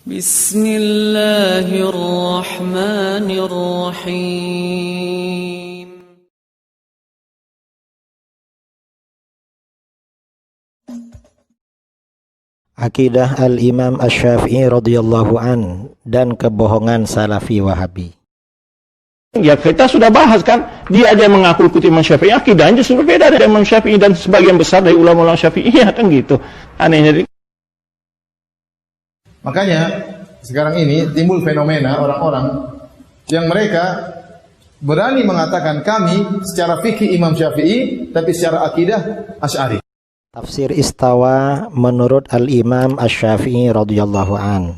Bismillahirrahmanirrahim. Akidah Al-Imam Asy-Syafi'i radhiyallahu an dan kebohongan Salafi Wahabi. Ya kita sudah bahas kan, dia aja mengaku ikuti Imam Syafi'i, akidahnya justru berbeda dari Imam Syafi'i dan sebagian besar dari ulama-ulama Syafi'iyah kan gitu. Anehnya. Makanya sekarang ini timbul fenomena orang-orang yang mereka berani mengatakan kami secara fikih Imam Syafi'i tapi secara akidah Asy'ari. Tafsir istawa menurut Al-Imam Asy-Syafi'i radhiyallahu an.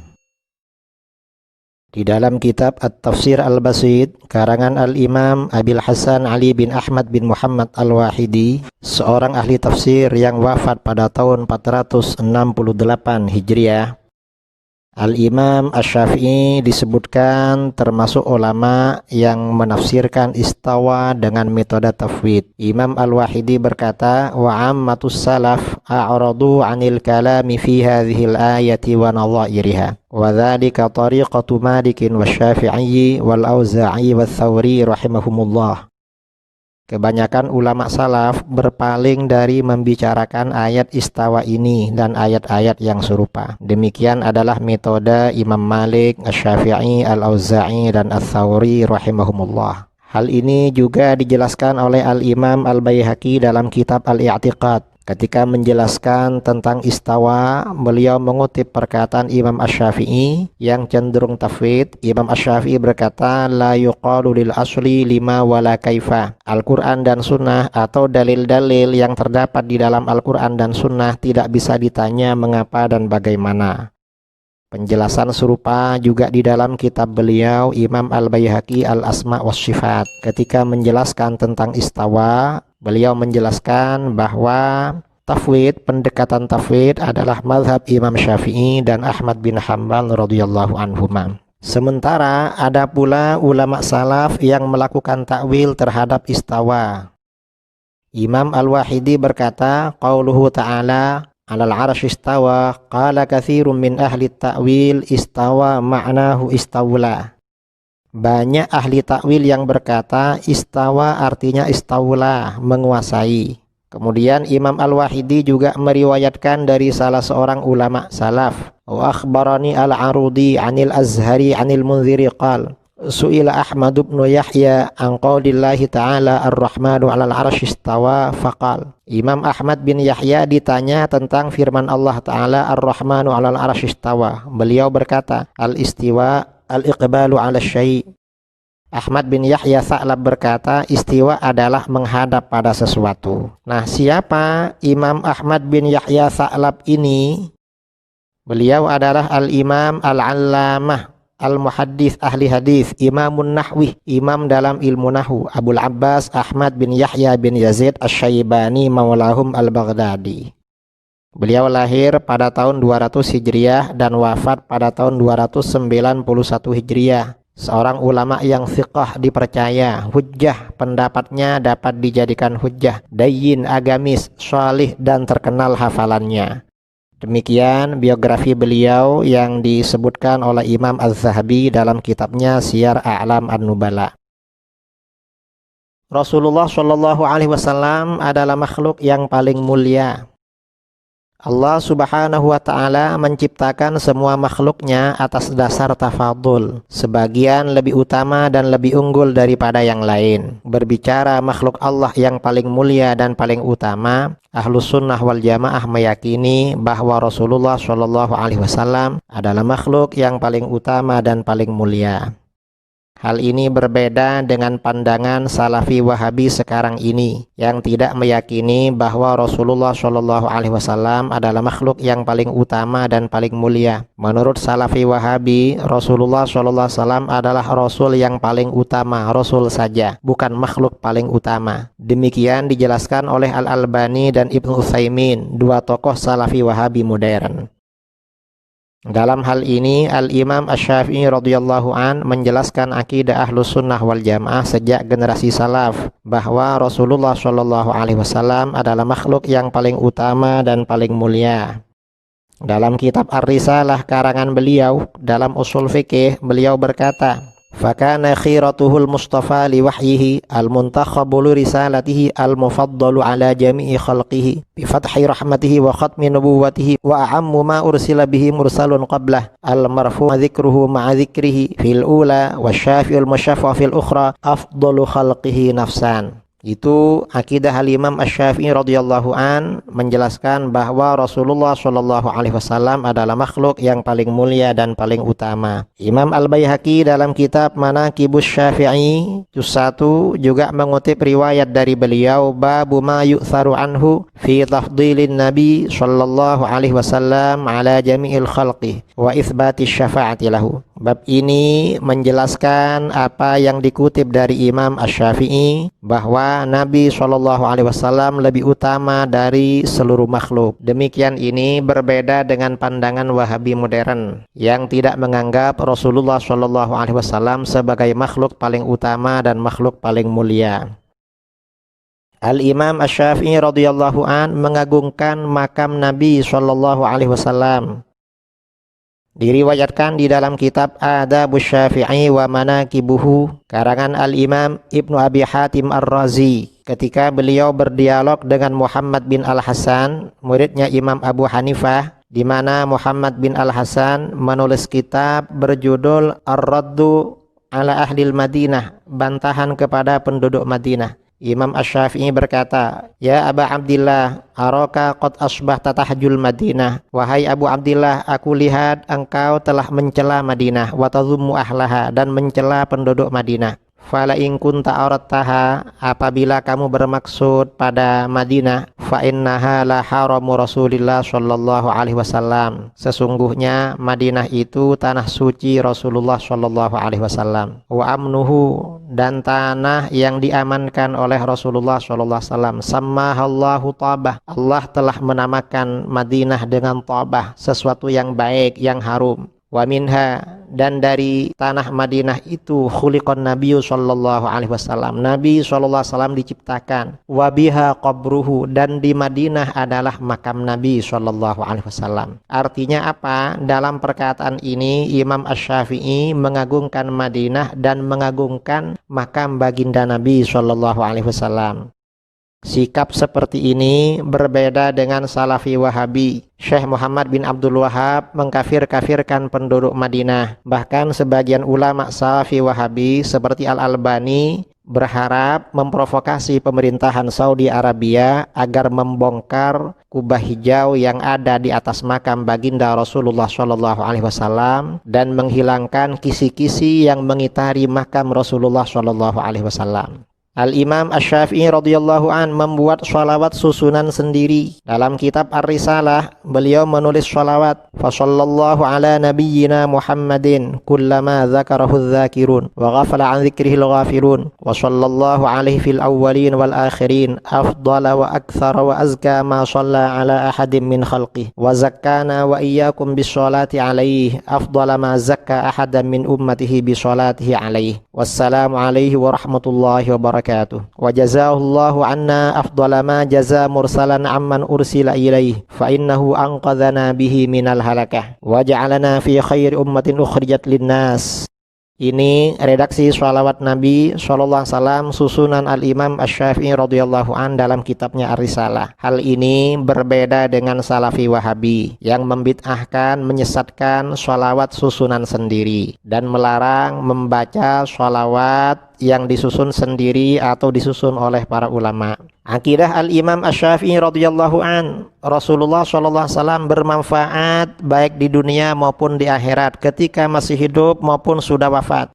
Di dalam kitab At-Tafsir Al-Basit karangan Al-Imam Abil Hasan Ali bin Ahmad bin Muhammad Al-Wahidi, seorang ahli tafsir yang wafat pada tahun 468 Hijriah, Al-Imam Asy-Syafi'i disebutkan termasuk ulama yang menafsirkan istawa dengan metode tafwid. Imam Al-Wahidi berkata, wa ammatus salaf a'radu 'anil kalami fi hadhil ayati wa nadhairiha. Wa dzalika tariqatu Malikin wasy-Syafi'i wal Auza'i watsawri rahimahumullah. Kebanyakan ulama salaf berpaling dari membicarakan ayat istawa ini dan ayat-ayat yang serupa. Demikian adalah metode Imam Malik, Asy-Syafi'i, Al-Auza'i, dan Ats-Tsauri rahimahumullah. Hal ini juga dijelaskan oleh Al-Imam Al-Baihaqi dalam kitab Al-I'tiqad. Ketika menjelaskan tentang istawa, beliau mengutip perkataan Imam Asy-Syafi'i yang cenderung tafwid. Imam Asy-Syafi'i berkata, la yuqalu lil asli lima wala kaifa. Al-Quran dan Sunnah atau dalil-dalil yang terdapat di dalam Al-Quran dan Sunnah tidak bisa ditanya mengapa dan bagaimana. Penjelasan serupa juga di dalam kitab beliau Imam Al-Baihaqi Al-Asma' was Sifat. Ketika menjelaskan tentang istawa, beliau menjelaskan bahwa tafwid, pendekatan tafwid adalah mazhab Imam Syafi'i dan Ahmad bin Hanbal radhiyallahu anhuma. Sementara ada pula ulama salaf yang melakukan takwil terhadap istawa. Imam Al-Wahidi berkata, qauluhu ta'ala alal arsy istawa, qala katsirun min ahli ta'wil istawa ma'nahu istawla. Banyak ahli takwil yang berkata istawa artinya istawla, menguasai. Kemudian Imam Al-Wahidi juga meriwayatkan dari salah seorang ulama salaf, wa akhbarani al-Arudi 'anil Azhari 'anil Munziri qala su'ila Ahmad bin Yahya an qaulillahi ta'ala ar-Rahmanu 'alal 'arsy istawa faqal. Imam Ahmad bin Yahya ditanya tentang firman Allah Ta'ala ar-Rahmanu 'alal 'arsy istawa. Beliau berkata, al-istiwa al-iqbalu 'ala syai'. Ahmad bin Yahya Sa'lab berkata, istiwa adalah menghadap pada sesuatu. Nah, siapa Imam Ahmad bin Yahya Sa'lab ini? Beliau adalah al-Imam al-Allamah al-Muhaddits ahli hadis, Imamun Nahwi, imam dalam ilmu nahwu, Abul Abbas Ahmad bin Yahya bin Yazid Asy-Syaibani maulahum al-Baghdadi. Beliau lahir pada tahun 200 Hijriah dan wafat pada tahun 291 Hijriah. Seorang ulama yang thiqah, dipercaya, hujjah, pendapatnya dapat dijadikan hujjah, dayyin, agamis, shalih, dan terkenal hafalannya. Demikian biografi beliau yang disebutkan oleh Imam Az-Zahabi dalam kitabnya Siyar A'lam An-Nubala. Rasulullah Shallallahu Alaihi Wasallam adalah makhluk yang paling mulia. Allah Subhanahu wa Ta'ala menciptakan semua makhluknya atas dasar tafadul. Sebagian lebih utama dan lebih unggul daripada yang lain. Berbicara makhluk Allah yang paling mulia dan paling utama, Ahlus Sunnah wal Jamaah meyakini bahwa Rasulullah Shallallahu Alaihi Wasallam adalah makhluk yang paling utama dan paling mulia. Hal ini berbeda dengan pandangan Salafi Wahabi sekarang ini yang tidak meyakini bahwa Rasulullah Shallallahu Alaihi Wasallam adalah makhluk yang paling utama dan paling mulia. Menurut Salafi Wahabi, Rasulullah Shallallahu Alaihi Wasallam adalah Rasul yang paling utama, Rasul saja, bukan makhluk paling utama. Demikian dijelaskan oleh Al-Albani dan Ibnu Utsaimin, dua tokoh Salafi Wahabi modern. Dalam hal ini Al-Imam Asy-Syafi'i radhiyallahu an menjelaskan akidah Ahlus Sunnah wal Jamaah sejak generasi salaf bahwa Rasulullah Shallallahu Alaihi Wasallam adalah makhluk yang paling utama dan paling mulia. Dalam kitab Ar-Risalah karangan beliau dalam usul fikih, beliau berkata, fakana khiratuhul mustafa li wahyihi al-muntakhabu li risalatihi al-mufaddalu ala jami'i khalqihi bi fathi rahmatihi wa khatmi nubuwatihi wa a'ammu ma ursila bihi mursalun qablah al-marfu' dzikruhu ma'a dzikrihi fil ula wa syafi'ul musyaffa fil ukhra afdalu khalqihi nafsan. Itu akidah al-Imam Asy-Syafi'i radhiyallahu an menjelaskan bahwa Rasulullah shallallahu alaihi wasallam adalah makhluk yang paling mulia dan paling utama. Imam Al-Baihaqi dalam kitab Manaqibus Syafi'i juz 1 juga mengutip riwayat dari beliau, babu ma yu'tharu anhu fi tafdilin nabi shallallahu alaihi wasallam ala jami'il khalqi wa itsbati syafa'ati lahu. Bab ini menjelaskan apa yang dikutip dari Imam Asy-Syafi'i bahwa Nabi SAW lebih utama dari seluruh makhluk. Demikian ini berbeda dengan pandangan Wahabi modern yang tidak menganggap Rasulullah SAW sebagai makhluk paling utama dan makhluk paling mulia. Al-Imam Asy-Syafi'i radhiyallahu an mengagungkan makam Nabi SAW. Diriwayatkan di dalam kitab Adabus Syafi'i wa Manaqibuhu karangan Al-Imam Ibnu Abi Hatim Ar-Razi, ketika beliau berdialog dengan Muhammad bin Al-Hasan, muridnya Imam Abu Hanifah, di mana Muhammad bin Al-Hasan menulis kitab berjudul Ar-Raddu ala Ahlil Madinah, bantahan kepada penduduk Madinah. Imam Asy-Syafi'i berkata, ya Aba Abdillah, araka qad asbahta tahjul Madinah. Wahai Abu Abdillah, aku lihat engkau telah mencela Madinah, wa tadhummu ahlaha, dan mencela penduduk Madinah. Fala in kunta arattaha, apabila kamu bermaksud pada Madinah, fa innaha la haramu Rasulillah sallallahu alaihi wasallam. Sesungguhnya Madinah itu tanah suci Rasulullah sallallahu alaihi wasallam. Wa amnuhu, dan tanah yang diamankan oleh Rasulullah sallallahu alaihi wasallam. Sammahallahu Tabah, Allah telah menamakan Madinah dengan Tabah, sesuatu yang baik, yang harum. Wa minha, dan dari tanah Madinah itu khuliqan Nabi sallallahu alaihi wasallam, Nabi sallallahu alaihi wasallam diciptakan. Wa biha qabruhu, dan di Madinah adalah makam Nabi sallallahu alaihi wasallam. Artinya apa? Dalam perkataan ini Imam Asy-Syafi'i mengagungkan Madinah dan mengagungkan makam baginda Nabi sallallahu alaihi wasallam. Sikap seperti ini berbeda dengan Salafi Wahabi. Syekh Muhammad bin Abdul Wahab mengkafir-kafirkan penduduk Madinah. Bahkan sebagian ulama Salafi Wahabi seperti Al-Albani berharap memprovokasi pemerintahan Saudi Arabia agar membongkar kubah hijau yang ada di atas makam baginda Rasulullah SAW dan menghilangkan kisi-kisi yang mengitari makam Rasulullah SAW. Al-Imam Asy-Syafi'i radhiyallahu an membuat sholawat susunan sendiri. Dalam kitab Ar-Risalah, beliau menulis sholawat, fasallallahu ala nabiyyina Muhammadin kullama dzakarahu dzakirun wa ghafala an dzikrihil ghafirun wa sallallahu alaihi fil awwalin wal akhirin afdala wa aktsara wa azka ma shalla ala ahadin min khalqih wa zakkana wa iyyakum bis sholati alaihi afdala ma zakka ahadan min ummatihi bi sholatihi alaihi. Wassalamu alaihi wa rahmatullahi wa barakatuh. Wa jazahullahu anna afdala ma jaza mursalan amman ursila ilaih fa innahu anqadhana bihi minal halakah wa ja'alana fi khairi ummatin ukhrijat linnas. Ini redaksi sholawat Nabi SAW susunan Al-Imam Asy-Syafi'i radhiyallahu an dalam kitabnya Ar-Risalah. Hal ini berbeda dengan Salafi Wahabi yang membid'ahkan, menyesatkan sholawat susunan sendiri dan melarang membaca sholawat yang disusun sendiri atau disusun oleh para ulama. Akidah Al-Imam Asy-Syafi'i radhiyallahu an, Rasulullah SAW bermanfaat baik di dunia maupun di akhirat, ketika masih hidup maupun sudah wafat.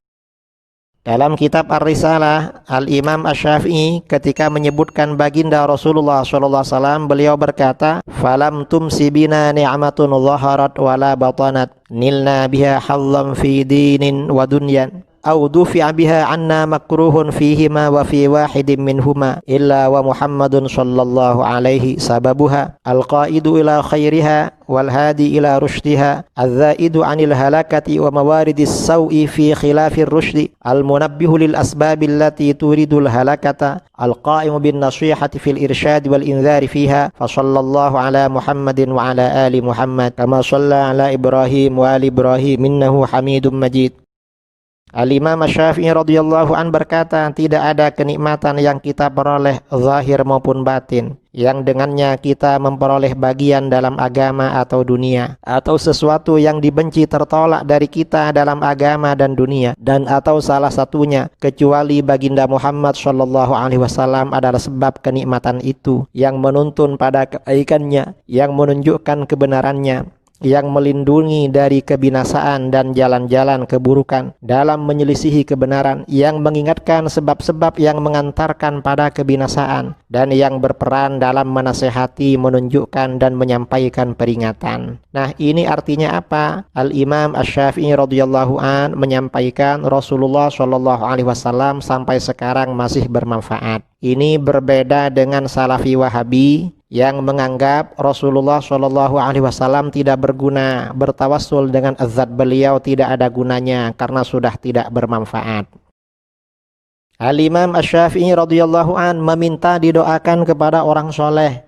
Dalam kitab Ar-Risalah, Al-Imam Asy-Syafi'i ketika menyebutkan baginda Rasulullah SAW, beliau berkata, falam tumsi bina ni'matun zaharat wala batanat nilna biha hallam fi dinin wa dunyan أو دفع بها عنا مكروه فيهما وفي واحد منهما إلا ومحمد صلى الله عليه سببها القائد إلى خيرها والهادي إلى رشدها الزائد عن الهلاكة وموارد السوء في خلاف الرشد المنبه للأسباب التي تورد الهلاكة القائم بالنصيحة في الإرشاد والإنذار فيها فصلى الله على محمد وعلى آل محمد كما صلى على إبراهيم وآل إبراهيم إنه حميد مجيد. Al-Imam Asy-Syafi'i radhiyallahu an berkata, tidak ada kenikmatan yang kita peroleh zahir maupun batin yang dengannya kita memperoleh bagian dalam agama atau dunia, atau sesuatu yang dibenci tertolak dari kita dalam agama dan dunia, dan atau salah satunya kecuali baginda Muhammad sallallahu alaihi wasallam adalah sebab kenikmatan itu, yang menuntun pada kebaikannya, yang menunjukkan kebenarannya, yang melindungi dari kebinasaan dan jalan-jalan keburukan dalam menyelisihi kebenaran, yang mengingatkan sebab-sebab yang mengantarkan pada kebinasaan, dan yang berperan dalam menasehati, menunjukkan dan menyampaikan peringatan. Nah, ini artinya apa? Al-Imam Asy-Syafi'i radhiyallahu an menyampaikan Rasulullah shallallahu alaihi wasallam sampai sekarang masih bermanfaat. Ini berbeda dengan Salafi Wahabi yang menganggap Rasulullah Shallallahu Alaihi Wasallam tidak berguna, bertawassul dengan zat beliau tidak ada gunanya karena sudah tidak bermanfaat. Al-Imam Asy-Syafi'i radhiyallahu an meminta didoakan kepada orang soleh.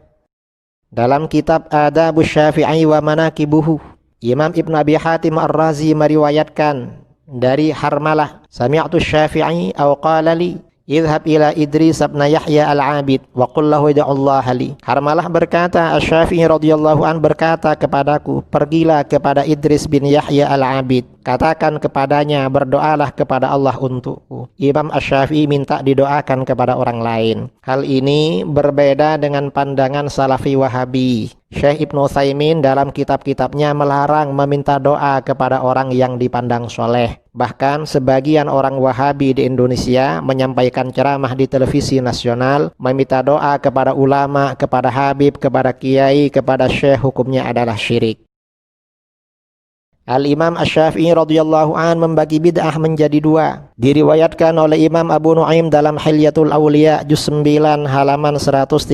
Dalam kitab Adabus Syafi'i wa Manaqibuhu, Imam Ibn Abi Hatim Ar-Razi meriwayatkan dari Harmalah, sami'tu Syafi'i aw qala li idhab ila Idris bin Yahya al-Abid wa qul lahu yad'ullaha li. Harmalah berkata, Asy-Syafi'i radhiyallahu an berkata kepadaku, pergilah kepada Idris bin Yahya al-Abid, katakan kepadanya berdoalah kepada Allah untukku. Imam Asy-Syafi'i minta didoakan kepada orang lain. Hal ini berbeda dengan pandangan Salafi Wahabi. Syekh Ibnu Utsaimin dalam kitab-kitabnya melarang meminta doa kepada orang yang dipandang soleh. Bahkan sebagian orang Wahabi di Indonesia menyampaikan ceramah di televisi nasional, meminta doa kepada ulama, kepada habib, kepada kiai, kepada syekh, hukumnya adalah syirik. Al-Imam Asy-Syafi'i radhiyallahu an membagi bid'ah menjadi dua. Diriwayatkan oleh Imam Abu Nu'aim dalam Hilyatul Auliya juz 9 halaman 113.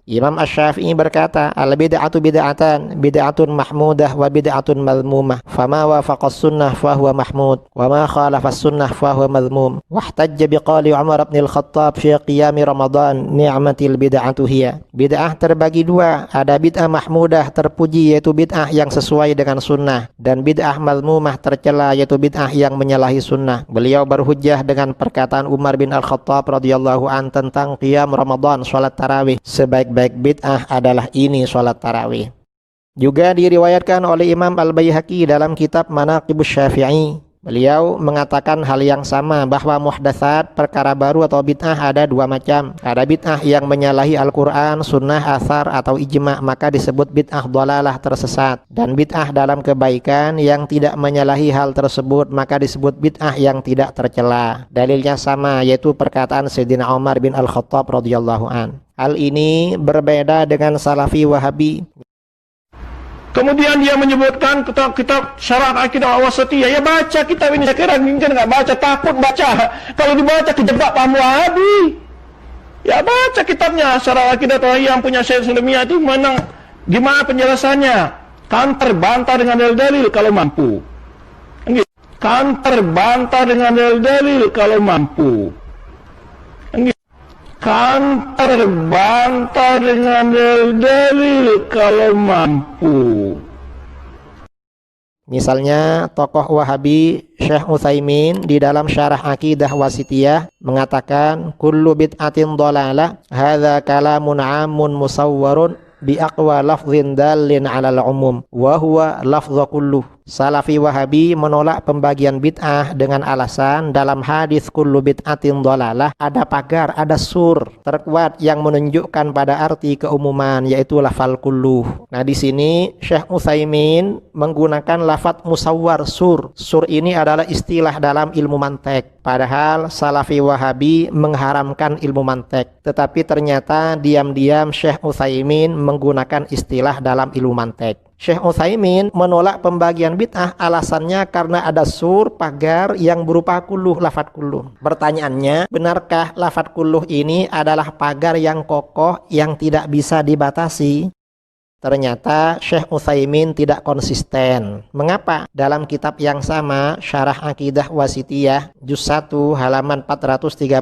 Imam Asy-Syafi'i berkata, al-bid'atu bid'atan, bid'atun mahmudah wa bid'atun madhmumah. Fama wafaqas sunnah fahuwa mahmud, wa ma khalafas sunnah fahuwa madhmum. Wahtajja biqali Umar bin Al-Khattab fi qiyami Ramadan, ni'matil bid'atu hiya. Bid'ah terbagi dua, ada bid'ah mahmudah terpuji yaitu bid'ah yang sesuai dengan sunnah, dan bid'ah mazmumah tercela yaitu bid'ah yang menyalahi sunnah. Beliau berhujjah dengan perkataan Umar bin Al-Khattab radhiyallahu an tentang qiyam Ramadan, salat tarawih. Sebaik-baik bid'ah adalah ini, salat tarawih. Juga diriwayatkan oleh Imam Al-Baihaqi dalam kitab Manaqibus Syafi'i. Beliau mengatakan hal yang sama, bahwa muhdatsat, perkara baru atau bid'ah ada dua macam. Ada bid'ah yang menyalahi Al-Quran, sunnah, athar atau ijma', maka disebut bid'ah dhalalah, tersesat. Dan bid'ah dalam kebaikan yang tidak menyalahi hal tersebut, maka disebut bid'ah yang tidak tercela. Dalilnya sama, yaitu perkataan Sayyidina Umar bin Al-Khattab radhiyallahu an. Hal ini berbeda dengan Salafi Wahabi. Kemudian dia menyebutkan kitab Syarah Aqidah Wasatiyah. Ya baca kitab ini. Saya kira mungkin nggak baca, takut baca. Kalau dibaca kejebak paham Wahabi. Ya baca kitabnya Syarah Aqidah yang punya Syekh Sulaiman itu menang. Gimana penjelasannya? Kan terbantah dengan dalil-dalil kalau mampu. Kan terbantah dengan dalil-dalil kalau mampu. Kan terbantah dengan dalil kalau mampu. Misalnya tokoh Wahabi Syekh Utsaimin di dalam Syarah Aqidah Wasitiyah mengatakan kullu bid'atin dhalalah, hadza kalamun 'amun musawwarun bi aqwa lafdhin dalin 'alal umum wa huwa lafdhu kulluh. Salafi Wahabi menolak pembagian bid'ah dengan alasan dalam hadis kullu bid'atin dhalalah ada pagar, ada sur terkuat yang menunjukkan pada arti keumuman, yaitu lafal kulluh. Nah, di sini Syekh Utsaimin menggunakan lafaz musawwar, sur. Sur ini adalah istilah dalam ilmu mantek. Padahal Salafi Wahabi mengharamkan ilmu mantek. Tetapi ternyata diam-diam Syekh Utsaimin menggunakan istilah dalam ilmu mantek. Syekh Utsaimin menolak pembagian bid'ah, alasannya karena ada sur pagar yang berupa kulluh, lafadz kulluh. Pertanyaannya, benarkah lafadz kulluh ini adalah pagar yang kokoh yang tidak bisa dibatasi? Ternyata Syekh Utsaimin tidak konsisten. Mengapa? Dalam kitab yang sama, Syarah Aqidah Wasithiyah, juz 1 halaman 430,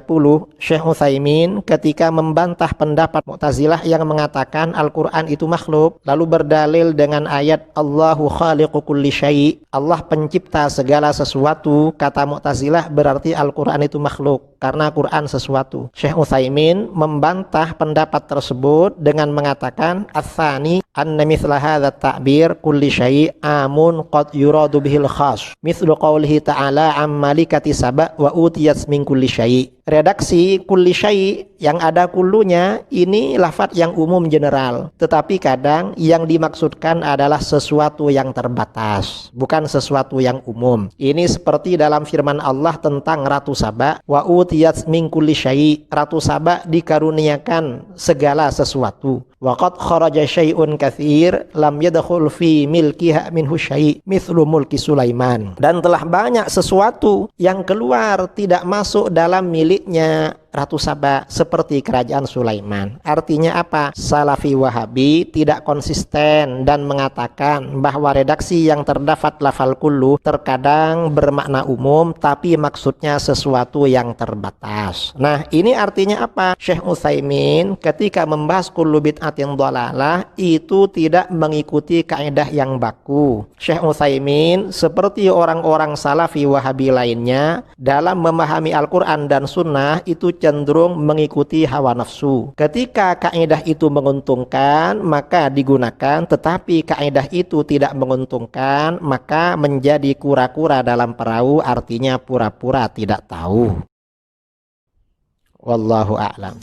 Syekh Utsaimin ketika membantah pendapat Mu'tazilah yang mengatakan Al-Quran itu makhluk, lalu berdalil dengan ayat Allahu khaliqu kulli syai', Allah pencipta segala sesuatu. Kata Mu'tazilah berarti Al-Quran itu makhluk, karena Quran sesuatu. Syekh Utsaimin membantah pendapat tersebut dengan mengatakan ats-tsani anna mithla hadza ta'bir kulli syai' amun qad yuradu bihil khas mithlu qaulihi ta'ala am malikati saba wa utiyat min kulli syai'. Redaksi kulli syai' yang ada kullunya ini lafadz yang umum general, tetapi kadang yang dimaksudkan adalah sesuatu yang terbatas, bukan sesuatu yang umum. Ini seperti dalam firman Allah tentang Ratu Saba, wa utiyat min kulli syai', Ratu Saba dikaruniakan segala sesuatu. Wa qad kharaja syai'un katsir lam yadkhul fi milkiha minhu syai' mithlu mulki Sulaiman. Dan telah banyak sesuatu yang keluar tidak masuk dalam miliknya Ratu Saba seperti kerajaan Sulaiman. Artinya apa? Salafi Wahabi tidak konsisten dan mengatakan bahwa redaksi yang terdapat lafal kullu terkadang bermakna umum tapi maksudnya sesuatu yang terbatas. Nah, ini artinya apa? Syekh Utsaimin ketika membahas kullu bid'atin dhalalah itu tidak mengikuti kaidah yang baku. Syekh Utsaimin seperti orang-orang Salafi Wahabi lainnya dalam memahami Al-Quran dan Sunnah itu cenderung mengikuti hawa nafsu. Ketika kaidah itu menguntungkan maka digunakan, tetapi kaidah itu tidak menguntungkan maka menjadi kura-kura dalam perahu, artinya pura-pura tidak tahu. Wallahu a'lam.